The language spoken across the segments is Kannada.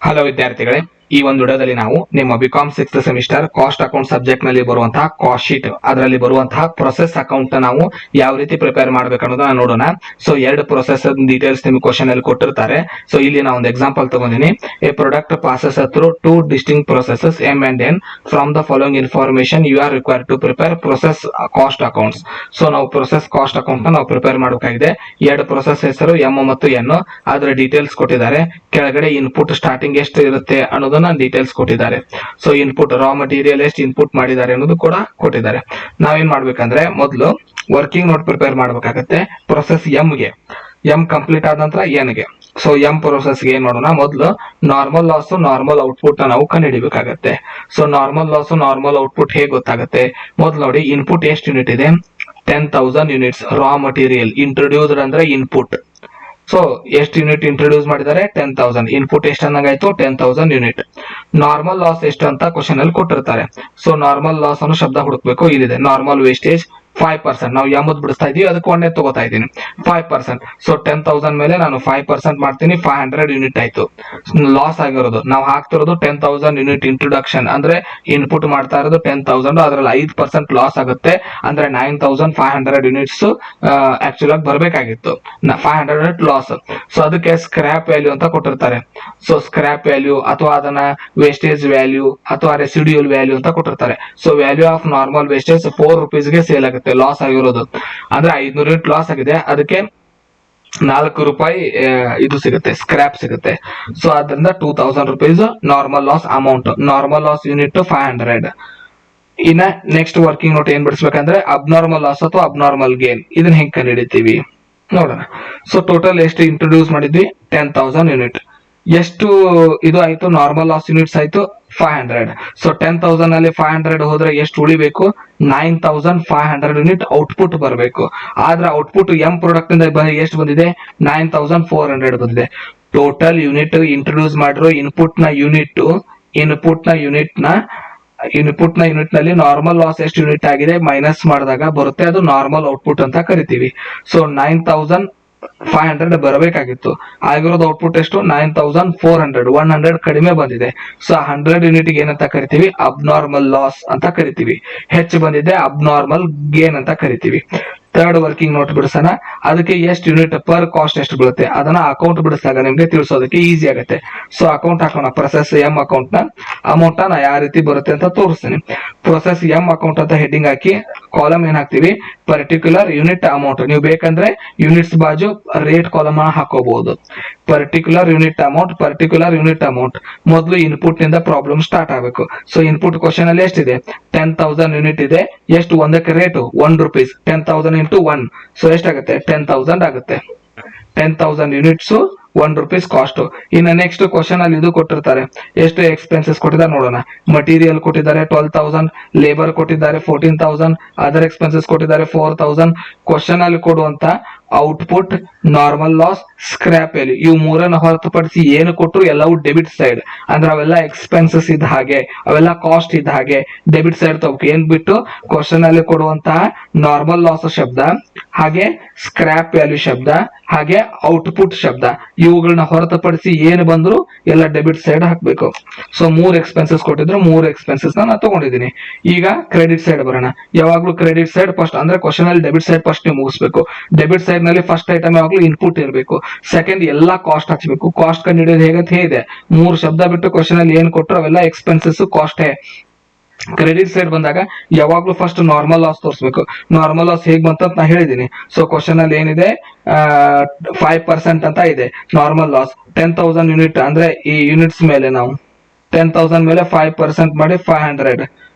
ಹಲೋ ವಿದ್ಯಾರ್ಥಿಗಳೇ, ಈ ಒಂದು ವಿಡಿಯೋದಲ್ಲಿ ನಾವು ನಿಮ್ಮ BCom 6th semester cost account subject ನಲ್ಲಿ ಬರುವಂತಹ ಕಾಸ್ಟ್ ಶೀಟ್ ಅದರಲ್ಲಿ ಬರುವಂತಹ ಪ್ರೊಸೆಸ್ ಅಕೌಂಟ್ ನಾವು ಯಾವ ರೀತಿ ಪ್ರಿಪೇರ್ ಮಾಡಬೇಕು ಅನ್ನೋದನ್ನ ನೋಡೋಣ. ಸೊ ಎರಡು ಪ್ರೊಸೆಸ್ ಡೀಟೇಲ್ಸ್ ನಿಮಗೆ ಕ್ವಶನ್ ಅಲ್ಲಿ ಕೊಟ್ಟಿರ್ತಾರೆ. ಸೊ ಇಲ್ಲಿ ನಾವು ಒಂದು ಎಕ್ಸಾಂಪಲ್ ತಗೊಂಡಿನಿ. A product passes through two distinct processes M and N. From the following information you are required to prepare process cost accounts. So ನಾವು ಪ್ರೊಸೆಸ್ ಕಾಸ್ಟ್ ಅಕೌಂಟ್ ನಾವು ಪ್ರಿಪೇರ್ ಮಾಡಬೇಕಾಗಿದೆ. ಎರಡು ಪ್ರೊಸೆಸ್ ಹೆಸರು ಎಂ ಮತ್ತು ಎನ್, ಅದರ ಡೀಟೇಲ್ಸ್ ಕೊಟ್ಟಿದ್ದಾರೆ. ಕೆಳಗಡೆ ಇನ್ಪುಟ್ ಸ್ಟಾರ್ಟಿಂಗ್ ಎಷ್ಟು ಇರುತ್ತೆ ಅನ್ನೋದನ್ನ ಡೀಟೇಲ್ಸ್ ಕೊಟ್ಟಿದ್ದಾರೆ. ಸೊ ಇನ್ಪುಟ್ ರಾ ಮಟೀರಿಯಲ್ ಎಷ್ಟು ಇನ್ಪುಟ್ ಮಾಡಿದ್ದಾರೆ ಅನ್ನೋದು ಕೂಡ ಕೊಟ್ಟಿದ್ದಾರೆ. ನಾವೇನ್ ಮಾಡ್ಬೇಕಂದ್ರೆ ಮೊದಲು ವರ್ಕಿಂಗ್ ನೋಟ್ ಪ್ರಿಪೇರ್ ಮಾಡ್ಬೇಕಾಗತ್ತೆ. ಪ್ರೊಸೆಸ್ ಗೆ ಎಂ ಕಂಪ್ಲೀಟ್ ಆದ ನಂತರ ಎನ್ ಗೆ. ಸೊ ಎಂ ಪ್ರೊಸೆಸ್ ಗೆ ಏನ್ ಮಾಡೋಣ, ಮೊದಲು ನಾರ್ಮಲ್ ಲಾಸ್ ನಾರ್ಮಲ್ ಔಟ್ಪುಟ್ ನಾವು ಕಂಡುಹಿಡಿಬೇಕಾಗತ್ತೆ. So normal loss normal output ಹೇಗೆ ಗೊತ್ತಾಗುತ್ತೆ? ಮೊದಲು ನೋಡಿ, ಇನ್ಪುಟ್ ಎಷ್ಟು ಯೂನಿಟ್ ಇದೆ? 10,000 ಯೂನಿಟ್ಸ್ ರಾ ಮಟೀರಿಯಲ್ ಇಂಟ್ರೊಡ್ಯೂಸ್ಡ್ ಅಂದ್ರೆ ಇನ್ಪುಟ್. ಸೊ ಎಷ್ಟು ಯೂನಿಟ್ ಇಂಟ್ರೊಡ್ಯೂಸ್ ಮಾಡಿದ್ದಾರೆ? 10,000. ಇನ್ಪುಟ್ ಎಷ್ಟು ಅನ್ನಂಗಾಯ್ತು? 10,000 ಯೂನಿಟ್. ನಾರ್ಮಲ್ ಲಾಸ್ ಎಷ್ಟು ಅಂತ ಕ್ವಶನ್ ಅಲ್ಲಿ ಕೊಟ್ಟಿರ್ತಾರೆ. ಸೊ ನಾರ್ಮಲ್ ಲಾಸ್ ಅನ್ನೋ ಶಬ್ದ ಹುಡುಕ್ಬೇಕು. ಇಲ್ಲಿದೆ ನಾರ್ಮಲ್ ವೇಸ್ಟೇಜ್ 5%. ನಾವು ಎಂಬುದು ಬಿಡಿಸ್ತಾ ಇದೀವಿ, ಅದಕ್ಕೆ ಒಂದೇ ತಗೋತಾ ಇದ್ದೀನಿ 5%. ಸೊ 10,000 ಮೇಲೆ ನಾನು 5% ಮಾಡ್ತೀನಿ, 500 ಯೂನಿಟ್ ಆಯ್ತು. ಲಾಸ್ ಆಗಿರೋದು ನಾವು ಹಾಕ್ತಿರೋದು 10,000 ಯೂನಿಟ್ ಇಂಟ್ರೊಡಕ್ಷನ್ ಅಂದ್ರೆ ಇನ್ಪುಟ್ ಮಾಡ್ತಾ ಇರೋದು 10,000, ಅದರಲ್ಲಿ 5% ಲಾಸ್ ಆಗುತ್ತೆ. ಅಂದ್ರೆ 9,500 ಯೂನಿಟ್ಸ್ ಆಕ್ಚುಲ್ ಆಗಿ ಬರ್ಬೇಕಾಗಿತ್ತು, 500 ಯೂನಿಟ್ ಲಾಸ್. ಸೊ ಅದಕ್ಕೆ ಸ್ಕ್ರಾಪ್ ವ್ಯಾಲ್ಯೂ ಅಂತ ಕೊಟ್ಟಿರ್ತಾರೆ. ಸೊ ಸ್ಕ್ರಾಪ್ ವ್ಯಾಲ್ಯೂ ಅಥವಾ ಅದನ್ನ ವೇಸ್ಟೇಜ್ ವ್ಯಾಲ್ಯೂ ಅಥವಾ ರೆಸಿಡ್ಯೂಲ್ ವ್ಯಾಲ್ಯೂ ಅಂತ ಕೊಟ್ಟಿರ್ತಾರೆ. So value of normal wastage 4 ರೂಪೀಸ್ಗೆ ಸೇಲ್ ಆಗುತ್ತೆ. ಲಾಸ್ ಆಗಿರೋದು ಅಂದ್ರೆ 500 ಯೂನಿಟ್ ಲಾಸ್ ಆಗಿದೆ, ಅದಕ್ಕೆ 4 ರೂಪಾಯಿ ಇದು ಸಿಗುತ್ತೆ, ಸ್ಕ್ರಾಪ್ ಸಿಗುತ್ತೆ. ಸೊ ಅದರಿಂದ 2,000 rupees normal loss amount. Normal loss unit 500. ಇನ್ನ ನೆಕ್ಸ್ಟ್ ವರ್ಕಿಂಗ್ ನೋಟ್ ಏನ್ ಬಿಡಿಸ್ಬೇಕಂದ್ರೆ ಅಬ್ನಾರ್ಮಲ್ ಲಾಸ್ ಅಥವಾ ಅಬ್ನಾರ್ಮಲ್ ಗೇನ್. ಇದನ್ನ ಹೆಂಗ್ ಕಂಡುಹಿಡಿತೀವಿ ನೋಡೋಣ. ಸೊ ಟೋಟಲ್ ಎಷ್ಟು ಇಂಟ್ರೊಡ್ಯೂಸ್ ಮಾಡಿದ್ವಿ? 10,000 ಯೂನಿಟ್. ಎಷ್ಟು ಇದು ಆಯ್ತು? ನಾರ್ಮಲ್ ಲಾಸ್ ಯೂನಿಟ್ಸ್ ಆಯ್ತು 500. ಸೊ 10,000 ಅಲ್ಲಿ 500 ಹೋದ್ರೆ ಎಷ್ಟು ಉಳಿಬೇಕು? 9,500 ಯೂನಿಟ್ ಔಟ್ಪುಟ್ ಬರಬೇಕು. ಆದ್ರೆ ಔಟ್ಪುಟ್ ಎಂ ಪ್ರಾಡಕ್ಟ್ ಇಂದ ಎಷ್ಟು ಬಂದಿದೆ? 9,400 ಬಂದಿದೆ. ಟೋಟಲ್ ಯೂನಿಟ್ ಇಂಟ್ರೊಡ್ಯೂಸ್ ಮಾಡಿರೋ ಇನ್ಪುಟ್ ನ ಯೂನಿಟ್ ನಲ್ಲಿ ನಾರ್ಮಲ್ ಲಾಸ್ ಎಷ್ಟು ಯೂನಿಟ್ ಆಗಿದೆ ಮೈನಸ್ ಮಾಡಿದಾಗ ಬರುತ್ತೆ, ಅದು ನಾರ್ಮಲ್ ಔಟ್ಪುಟ್ ಅಂತ ಕರಿತೀವಿ. ಸೊ 9,500 ಬರಬೇಕಾಗಿತ್ತು, ಆಗಿರೋದು ಔಟ್ಪುಟ್ ಎಷ್ಟು? 9,400. 100 ಕಡಿಮೆ ಬಂದಿದೆ. ಸೊ 100 ಯೂನಿಟ್ ಏನಂತ ಕರಿತೀವಿ? ಅಬ್ನಾರ್ಮಲ್ ಲಾಸ್ ಅಂತ ಕರಿತೀವಿ. ಹೆಚ್ಚು ಬಂದಿದೆ ಅಬ್ನಾರ್ಮಲ್ ಗೇನ್ ಅಂತ ಕರಿತೀವಿ. ಥರ್ಡ್ ವರ್ಕಿಂಗ್ ನೋಟ್ ಬಿಡಿಸೋಣ. ಅದಕ್ಕೆ ಎಷ್ಟು ಯೂನಿಟ್ ಪರ್ ಕಾಸ್ಟ್ ಎಷ್ಟು ಬೀಳುತ್ತೆ ಅದನ್ನ ಅಕೌಂಟ್ ಬಿಡಿಸಿದಾಗ ನಿಮ್ಗೆ ತಿಳಿಸೋದಕ್ಕೆ ಈಸಿ ಆಗುತ್ತೆ. ಸೊ ಅಕೌಂಟ್ ಹಾಕೋಣ. ಪ್ರೊಸೆಸ್ ಎಂ ಅಕೌಂಟ್ ನ ಅಮೌಂಟ್ ನ ಯಾವ ರೀತಿ ಬರುತ್ತೆ ಅಂತ ತೋರಿಸ್ತೀನಿ. ಪ್ರೊಸೆಸ್ ಎಂ ಅಕೌಂಟ್ ಅಂತ ಹೆಡ್ಡಿಂಗ್ ಹಾಕಿ ಕಾಲಮ್ ಏನ್ ಹಾಕ್ತಿವಿ? Particular unit amount. ನೀವು ಬೇಕಂದ್ರೆ ಯೂನಿಟ್ಸ್ ಬಾಜು ರೇಟ್ ಕಾಲಮ್ ಹಾಕೋಬಹುದು. Particular unit amount. ಮೊದಲು ಇನ್ಪುಟ್ ನಿಂದ ಪ್ರಾಬ್ಲಮ್ ಸ್ಟಾರ್ಟ್ ಆಗಬೇಕು. ಸೊ ಇನ್ಪುಟ್ ಕ್ವಶನ್ ಅಲ್ಲಿ ಎಷ್ಟಿದೆ? 10,000 ಯೂನಿಟ್ ಇದೆ. ಎಷ್ಟು ಒಂದಕ್ಕೆ ರೇಟು? 1 ರೂಪೀಸ್. 10,000 ಇಂಟು 1. ಸೊ ಎಷ್ಟಾಗುತ್ತೆ? 10,000 ಆಗುತ್ತೆ. 10,000 ಯೂನಿಟ್ಸ್ 1 ರೂಪೀಸ್ ಕಾಸ್ಟ್. ಇನ್ನು ನೆಕ್ಸ್ಟ್ ಕ್ವಶನ್ ಅಲ್ಲಿ ಇದು ಕೊಟ್ಟಿರ್ತಾರೆ. ಎಷ್ಟು ಎಕ್ಸ್ಪೆನ್ಸಸ್ ಕೊಟ್ಟಿದ್ದಾರೆ ನೋಡೋಣ. ಮಟೀರಿಯಲ್ ಕೊಟ್ಟಿದ್ದಾರೆ 12,000, ಲೇಬರ್ ಕೊಟ್ಟಿದ್ದಾರೆ 14,000, ಅದರ್ ಎಕ್ಸ್ಪೆನ್ಸಸ್ ಕೊಟ್ಟಿದ್ದಾರೆ 4,000. ಕ್ವಶನ್ ಅಲ್ಲಿ ಕೊಡುವಂತ output, normal loss, scrap value ಇವು ಮೂರನ್ನು ಹೊರತುಪಡಿಸಿ ಏನು ಕೊಟ್ಟರು ಎಲ್ಲವೂ ಡೆಬಿಟ್ ಸೈಡ್. ಅಂದ್ರೆ ಅವೆಲ್ಲ ಎಕ್ಸ್ಪೆನ್ಸಸ್ ಇದ್ದ ಹಾಗೆ, ಅವೆಲ್ಲ ಕಾಸ್ಟ್ ಇದ್ದ ಹಾಗೆ ಡೆಬಿಟ್ ಸೈಡ್ ತಗೋಬೇಕು. ಏನ್ ಬಿಟ್ಟು ಕ್ವಶನ್ ಅಲ್ಲಿ ಕೊಡುವಂತಹ ನಾರ್ಮಲ್ ಲಾಸ್ ಶಬ್ದ, ಹಾಗೆ ಸ್ಕ್ರಾಪ್ ವ್ಯಾಲ್ಯೂ ಶಬ್ದ, ಹಾಗೆ ಔಟ್ಪುಟ್ ಶಬ್ದ ಇವುಗಳನ್ನ ಹೊರತುಪಡಿಸಿ ಏನು ಬಂದ್ರು ಎಲ್ಲ ಡೆಬಿಟ್ ಸೈಡ್ ಹಾಕ್ಬೇಕು. ಸೊ 3 ಎಕ್ಸ್ಪೆನ್ಸಸ್ ಕೊಟ್ಟಿದ್ರು, 3 ಎಕ್ಸ್ಪೆನ್ಸಸ್ ನಾನು ತಗೊಂಡಿದ್ದೀನಿ. ಈಗ ಕ್ರೆಡಿಟ್ ಸೈಡ್ ಬರೋಣ. ಯಾವಾಗ್ಲೂ ಕ್ರೆಡಿಟ್ ಸೈಡ್ ಫಸ್ಟ್, ಅಂದ್ರೆ ಕ್ವಶನ್ ಅಲ್ಲಿ ಡೆಬಿಟ್ ಸೈಡ್ ಫಸ್ಟ್ ನೀವು ಮುಗಿಸ್ಬೇಕು. ಡೆಬಿಟ್ ಸೈಡ್ ನಲ್ಲಿ ಫಸ್ಟ್ ಐಟಮ್ ಯಾವಾಗ್ಲೂ ಇನ್ಪುಟ್ ಇರಬೇಕು. ಸೆಕೆಂಡ್ ಎಲ್ಲಾ ಕಾಸ್ಟ್ ಹಚ್ಚಬೇಕು. ಕಾಸ್ಟ್ ಕಂಡುಹಿಡಿಯೋದು ಹೇಗಂತ ಇದೆ, 3 ಶಬ್ದ ಬಿಟ್ಟು ಕ್ವಶನ್ ಅಲ್ಲಿ ಏನ್ ಕೊಟ್ಟರು ಅವೆಲ್ಲ ಎಕ್ಸ್ಪೆನ್ಸಸ್ ಕಾಸ್ಟೇ. ಕ್ರೆಡಿಟ್ ಸೈಡ್ ಬಂದಾಗ ಯಾವಾಗ್ಲೂ ಫಸ್ಟ್ ನಾರ್ಮಲ್ ಲಾಸ್ ತೋರಿಸಬೇಕು. ನಾರ್ಮಲ್ ಲಾಸ್ ಹೇಗ್ ಬಂತ ನಾ ಹೇಳಿದೀನಿ. ಸೊ ಕ್ವಶನ್ ಅಲ್ಲಿ ಏನಿದೆ? 5% ಅಂತ ಇದೆ ನಾರ್ಮಲ್ ಲಾಸ್. 10,000 ಯೂನಿಟ್ ಅಂದ್ರೆ ಈ ಯೂನಿಟ್ಸ್ ಮೇಲೆ ನಾವು 10,000 ಮೇಲೆ 5% ಮಾಡಿ 500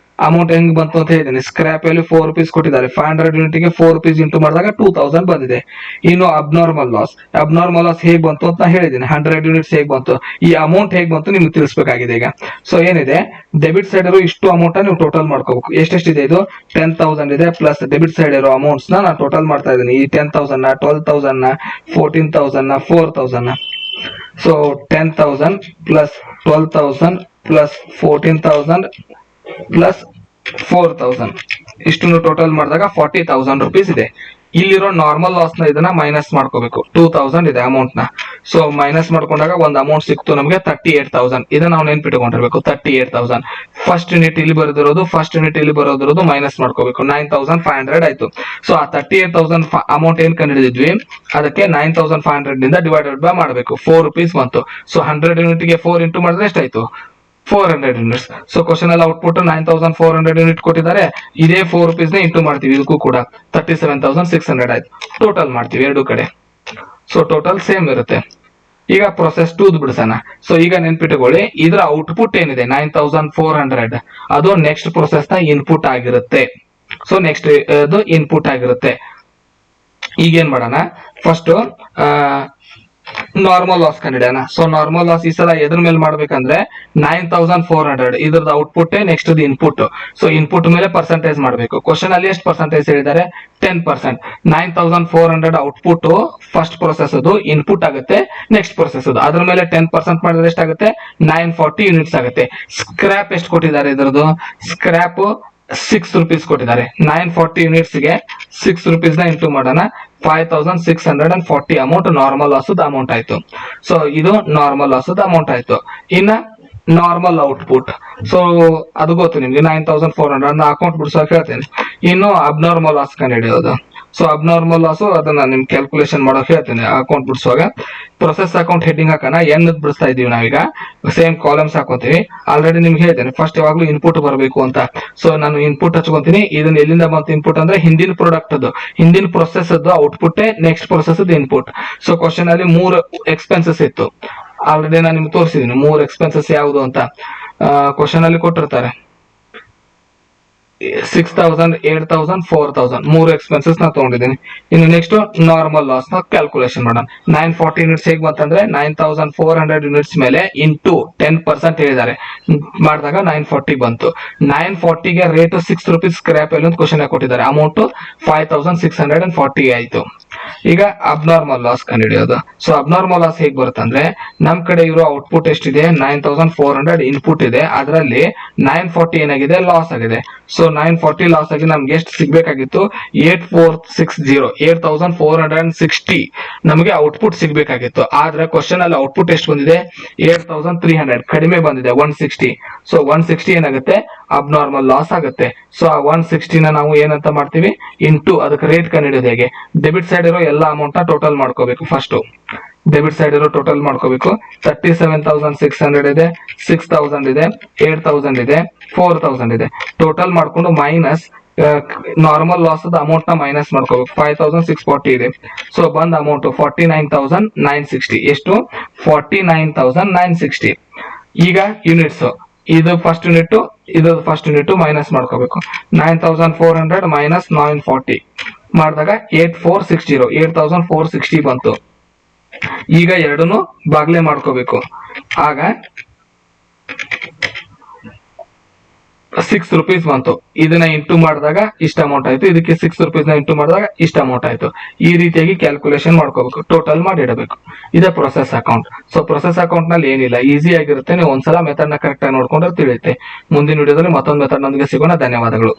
ಅಮೌಂಟ್ ಹೆಂಗ್ ಬಂತು ಅಂತ ಹೇಳಿದೀನಿ. ಸ್ಕ್ರಾಪ್ ವ್ಯಾಲ್ಯೂ 4 ರೂಪೀಸ್ ಕೊಟ್ಟಿದ್ದಾರೆ. 500 ಯೂನಿಟ್ ಗೆ 4 ರೂಪೀಸ್ ಇಂಟು ಮಾಡಿದಾಗ 2,000 ಬಂದಿದೆ. ಇನ್ನು ಅಬ್ನಾರ್ಮಲ್ ಲಾಸ್ ಹೇಗ್ ಬಂತು ಅಂತ ನಾ ಹೇಳಿದೀನಿ. 100 ಯೂನಿಟ್ಸ್ ಹೇಗ್ ಬಂತು, ಈ ಅಮೌಂಟ್ ಹೇಗ್ ಬಂತು ನಿಮ್ಗೆ ತಿಳಿಸಬೇಕಾಗಿದೆ ಈಗ. ಸೊ ಏನಿದೆ, ಡೆಬಿಟ್ ಸೈಡ್ ಇರೋ ಇಷ್ಟು ಅಮೌಂಟ್ ನೀವು ಟೋಟಲ್ ಮಾಡ್ಕೋಬೇಕು. ಎಷ್ಟೆಷ್ಟಿದೆ ಇದು? 10,000 ಇದೆ. ಪ್ಲಸ್ ಡೆಬಿಟ್ ಸೈಡ್ ಇರೋ ಅಮೌಂಟ್ಸ್ ನಾನು ಟೋಟಲ್ ಮಾಡ್ತಾ ಇದ್ದೀನಿ. ಈ 10,000 ನ, 12,000 ನ, 14,000 ನ, 4,000 ನ. ಸೊ 10,000 ಪ್ಲಸ್ 12,000 ಪ್ಲಸ್ 14,000 ಪ್ಲಸ್ 4,000 ಇಷ್ಟನ್ನು ಟೋಟಲ್ ಮಾಡಿದಾಗ 40,000 ರೂಪೀಸ್ ಇದೆ. ಇಲ್ಲಿರೋ ನಾರ್ಮಲ್ ಲಾಸ್ ನ ಇದನ್ನ ಮೈನಸ್ ಮಾಡ್ಕೋಬೇಕು. 2000 ಇದೆ ಅಮೌಂಟ್ ನ. ಸೊ ಮೈನಸ್ ಮಾಡ್ಕೊಂಡಾಗ ಒಂದು ಅಮೌಂಟ್ ಸಿಕ್ತು ನಮಗೆ 38,000. ಇದನ್ನ ನಾವು ನೆನ್ಪಿಟ್ಕೊಂಡಿರ್ಬೇಕು. 38,000 ಫಸ್ಟ್ ಯೂನಿಟ್ ಇಲ್ಲಿ ಬರೋದಿರೋದು, ಫಸ್ಟ್ ಯೂನಿಟ್ ಇಲ್ಲಿ ಬರೋದಿರೋದು ಮೈನಸ್ ಮಾಡ್ಕೋಬೇಕು. 9,500 ಆಯ್ತು. ಸೊ ಆ 38,000 ಅಮೌಂಟ್ ಏನ್ ಕಂಡಿಡಿದ್ವಿ ಅದಕ್ಕೆ 9,500 ನಿಂದ ಡಿವೈಡೆಡ್ ಬೈ ಮಾಡಬೇಕು. 4 rupees ಬಂತು. ಸೊ 100 ಯೂನಿಟ್ ಗೆ 4 ಇಂಟು ಮಾಡಿದ್ರೆ ಎಷ್ಟಾಯ್ತು? 400 ಯೂನಿಟ್ಸ್. ಸೊ ಕ್ವಶನ್ ಅಲ್ಲಿ ಔಟ್ಪುಟ್ 9,400 ಯೂನಿಟ್ ಕೊಟ್ಟಿದ್ದಾರೆ. ಇದೇ 4 rupees ನ ಇಂಟು ಮಾಡ್ತೀವಿ ಇದಕ್ಕೂ ಕೂಡ 37,600 ಆಯ್ತು. ಟೋಟಲ್ ಮಾಡ್ತೀವಿ ಎರಡು ಕಡೆ. ಸೊ ಟೋಟಲ್ ಸೇಮ್ ಇರುತ್ತೆ. ಈಗ ಪ್ರೊಸೆಸ್ 2 ಬಿಡಿಸೋಣ. ಸೊ ಈಗ ನೆನ್ಪಿಟ್ಟುಕೊಳ್ಳಿ, ಇದರ ಔಟ್ಪುಟ್ ಏನಿದೆ 9,400 ಅದು ನೆಕ್ಸ್ಟ್ ಪ್ರೊಸೆಸ್ ನ ಇನ್ಪುಟ್ ಆಗಿರುತ್ತೆ. ಸೊ ನೆಕ್ಸ್ಟ್ ಅದು ಇನ್ಪುಟ್ ಆಗಿರುತ್ತೆ. ಈಗ ಏನ್ ಮಾಡೋಣ, ಫಸ್ಟ್ ನಾರ್ಮಲ್ ಲಾಸ್ ಕಂಡಿಡಿಯೋಣ. ಸೊ ನಾರ್ಮಲ್ ಲಾಸ್ ಈ ಸಲ ಎದ್ರ ಮೇಲೆ ಮಾಡ್ಬೇಕಂದ್ರೆ 9,400 ಇದ್ರದ್ದು output next input. So input ಮೇಲೆ ಪರ್ಸೆಂಟೇಜ್ ಮಾಡಬೇಕು. ಕ್ವಶನ್ ಅಲ್ಲಿ ಎಷ್ಟು ಪರ್ಸೆಂಟೇಜ್ ಹೇಳಿದ್ದಾರೆ? 10%. 9,400 ಔಟ್ಪುಟ್ ಫಸ್ಟ್ ಪ್ರೊಸೆಸ್ ಅದು ಇನ್ಪುಟ್ ಆಗುತ್ತೆ. ನೆಕ್ಸ್ಟ್ ಪ್ರೊಸೆಸ್ ಅದು ಅದ್ರ ಮೇಲೆ 10% ಮಾಡಿದ್ರೆ ಎಷ್ಟಾಗುತ್ತೆ? 940 ಯೂನಿಟ್ಸ್ ಆಗುತ್ತೆ. ಸ್ಕ್ರಾಪ್ ಎಷ್ಟು ಕೊಟ್ಟಿದ್ದಾರೆ ಇದ್ರದ್ದು? ಸ್ಕ್ರಾಪ್ 6 rupees ಕೊಟ್ಟಿದ್ದಾರೆ. 940 ಯೂನಿಟ್ಸ್ ಗೆ 6 rupees ನ ಇಂಟು ಮಾಡೋಣ. 5,640 ಅಮೌಂಟ್ ನಾರ್ಮಲ್ ಲಾಸ್ ಅಮೌಂಟ್ ಆಯ್ತು. ಸೊ ಇದು ನಾರ್ಮಲ್ ಲಾಸ್ ಅಮೌಂಟ್ ಆಯ್ತು. ಇನ್ನ ನಾರ್ಮಲ್ ಔಟ್ಪುಟ್, ಸೊ ಅದು ಗೊತ್ತು ನಿಮ್ಗೆ 9,400 ಅಕೌಂಟ್ ಬಿಡಿಸೋಕೆ ಹೇಳ್ತೇನೆ. ಇನ್ನು ಅಬ್ನಾರ್ಮಲ್ ಲಾಸ್ ಕಂಡುಹಿಡಿಯೋದು. ಸೊ ಅಬ್ನಾರ್ಮಲ್ ಲಾಸ್ ಅದನ್ನ ನಿಮ್ ಕ್ಯಾಲ್ಕುಲೇಷನ್ ಮಾಡೋಕೆ ಹೇಳ್ತೇನೆ ಅಕೌಂಟ್ ಬಿಡಿಸುವಾಗ. ಪ್ರೊಸೆಸ್ ಅಕೌಂಟ್ ಹೆಡ್ಡಿಂಗ್ ಹಾಕೋಣ. ಎನ್ ಬಿಡಿಸ್ತಾ ಇದೀವಿ ನಾವೀಗ. Same columns ಹಾಕೋತೀವಿ. ಆಲ್ರೆಡಿ ನಿಮ್ಗೆ ಹೇಳ್ತೇನೆ ಫಸ್ಟ್ ಯಾವಾಗ್ಲೂ ಇನ್ಪುಟ್ ಬರಬೇಕು ಅಂತ. ಸೊ ನಾನು ಇನ್ಪುಟ್ ಹಚ್ಕೊಂತೀನಿ. ಇದನ್ನ ಎಲ್ಲಿಂದ ಬಂತು ಇನ್ಪುಟ್ ಅಂದ್ರೆ ಹಿಂದಿನ ಪ್ರಾಡಕ್ಟ್ ಅದು, ಹಿಂದಿನ ಪ್ರೊಸೆಸ್ ಅದು output next process input. So question ಅಲ್ಲಿ 3 ಎಕ್ಸ್ಪೆನ್ಸಸ್ ಇತ್ತು. ಆಲ್ರೆಡಿ ನಾನು ನಿಮ್ಗೆ ತೋರಿಸಿದೀನಿ 3 ಎಕ್ಸ್ಪೆನ್ಸಸ್ ಯಾವುದು ಅಂತ. ಕ್ವಶನ್ ಅಲ್ಲಿ ಕೊಟ್ಟಿರ್ತಾರೆ 6,000, 8,000, 4,000 3 ಎಕ್ಸ್ಪೆನ್ಸಸ್ ನಾ ತಗೊಂಡಿದ್ದೀನಿ. ಇನ್ನು ನೆಕ್ಸ್ಟ್ ನಾರ್ಮಲ್ ಲಾಸ್ ನ ಕ್ಯಾಲ್ಕುಲೇಷನ್ ಮಾಡೋಣ. 940 ಯೂನಿಟ್ಸ್ ಹೇಗ್ ಬಂತಂದ್ರೆ 9,400 ಯೂನಿಟ್ಸ್ ಮೇಲೆ ಇಂಟು 10% ಹೇಳಿದ್ದಾರೆ ಮಾಡಿದಾಗ 940 ಬಂತು. 940 ಗೆ ರೇಟ್ 6 rupees ಸ್ಕ್ರಾಪ್ ಅಲ್ಲಿ ಒಂದು ಕ್ವಶನ್ ಕೊಟ್ಟಿದ್ದಾರೆ. ಅಮೌಂಟ್ 5,640 ಆಯ್ತು. ಈಗ ಅಬ್ನಾರ್ಮಲ್ ಲಾಸ್ ಕಂಡುಹಿಡಿಯೋದು. ಸೊ ಅಬ್ನಾರ್ಮಲ್ ಲಾಸ್ ಹೇಗ್ ಬರುತ್ತಂದ್ರೆ ನಮ್ ಕಡೆ ಇರೋ ಔಟ್ಪುಟ್ ಎಷ್ಟಿದೆ? 9,400 ಇನ್ಪುಟ್ ಇದೆ. ಅದರಲ್ಲಿ 940 ಏನಾಗಿದೆ? ಲಾಸ್ ಆಗಿದೆ. ಸೊ 940 ಲಾಸ್ ಆಗಿ ನಮ್ಗೆ ಎಷ್ಟು ಸಿಗ್ಬೇಕಾಗಿತ್ತು? 8,460 ನಮಗೆ ಔಟ್ಪುಟ್ ಸಿಗ್ಬೇಕಾಗಿತ್ತು. ಆದ್ರೆ ಕ್ವಶನ್ ಅಲ್ಲಿ ಔಟ್ಪುಟ್ ಎಷ್ಟು ಬಂದಿದೆ? 8,300 ಕಡಿಮೆ ಬಂದಿದೆ, 160. ಸೊ 160 ಏನಾಗುತ್ತೆ? ಅಬ್ನಾರ್ಮಲ್ ಲಾಸ್ ಆಗುತ್ತೆ. ಸೊ ಆ 160 ನಾವು ಏನಂತ ಮಾಡ್ತೀವಿ? ಇಂಟು ಅದಕ್ಕೆ ರೇಟ್ ಕಂಡುಹಿಡಿಯೋದು ಹೇಗೆ? ಡೆಬಿಟ್ ಸೈಡ್ ಇರೋ ಎಲ್ಲ ಅಮೌಂಟ್ ನ ಟೋಟಲ್ ಮಾಡ್ಕೋಬೇಕು. ಫಸ್ಟ್ ಡೆಬಿಟ್ ಸೈಡ್ ಇರೋ ಟೋಟಲ್ ಮಾಡ್ಕೋಬೇಕು. 37,600 ಇದೆ, 6,000 ಇದೆ, 8,000 ಇದೆ, 4,000 ಇದೆ. ಟೋಟಲ್ ಮಾಡ್ಕೊಂಡು ಮೈನಸ್ ನಾರ್ಮಲ್ ಲಾಸ್ ಅಮೌಂಟ್ ನ ಮೈನಸ್ ಮಾಡ್ಕೋಬೇಕು. 5,640 ಇದೆ. ಸೊ ಬಂದ ಅಮೌಂಟ್ 49,960. ಎಷ್ಟು? 49,960. ಈಗ ಯೂನಿಟ್ಸ್, ಇದು ಫಸ್ಟ್ ಯೂನಿಟ್, ಇದು ಫಸ್ಟ್ ಯೂನಿಟ್ ಮೈನಸ್ ಮಾಡ್ಕೋಬೇಕು. 9,400 ಮೈನಸ್ 940 ಮಾಡಿದಾಗ 8,460 ಬಂತು. ಈಗ ಎರಡನ್ನು ಬಾಗ್ಲೆ ಮಾಡ್ಕೋಬೇಕು. ಆಗ 6 rupees ಬಂತು. ಇದನ್ನ ಇಂಟು ಮಾಡಿದಾಗ ಇಷ್ಟ ಅಮೌಂಟ್ ಆಯ್ತು. ಇದಕ್ಕೆ 6 rupees ನ ಇಂಟು ಮಾಡಿದಾಗ ಇಷ್ಟ ಅಮೌಂಟ್ ಆಯ್ತು. ಈ ರೀತಿಯಾಗಿ ಕ್ಯಾಲ್ಕುಲೇಷನ್ ಮಾಡ್ಕೋಬೇಕು. ಟೋಟಲ್ ಮಾಡಿ ಇಡಬೇಕು. ಇದೇ process account. So process account ನಲ್ಲಿ ಏನಿಲ್ಲ, ಈಸಿ ಆಗಿರುತ್ತೆ. ನೀವು ಒಂದ್ಸಲ ಮೆಥಡ್ ನ ಕರೆಕ್ಟ್ ಆಗಿ ನೋಡ್ಕೊಂಡ್ರೆ ತಿಳಿಯುತ್ತೆ. ಮುಂದಿನ ವಿಡಿಯೋದಲ್ಲಿ ಮತ್ತೊಂದು ಮೆಥಡ್ ನೊಂದಿಗೆ ಸಿಗೋಣ. ಧನ್ಯವಾದಗಳು.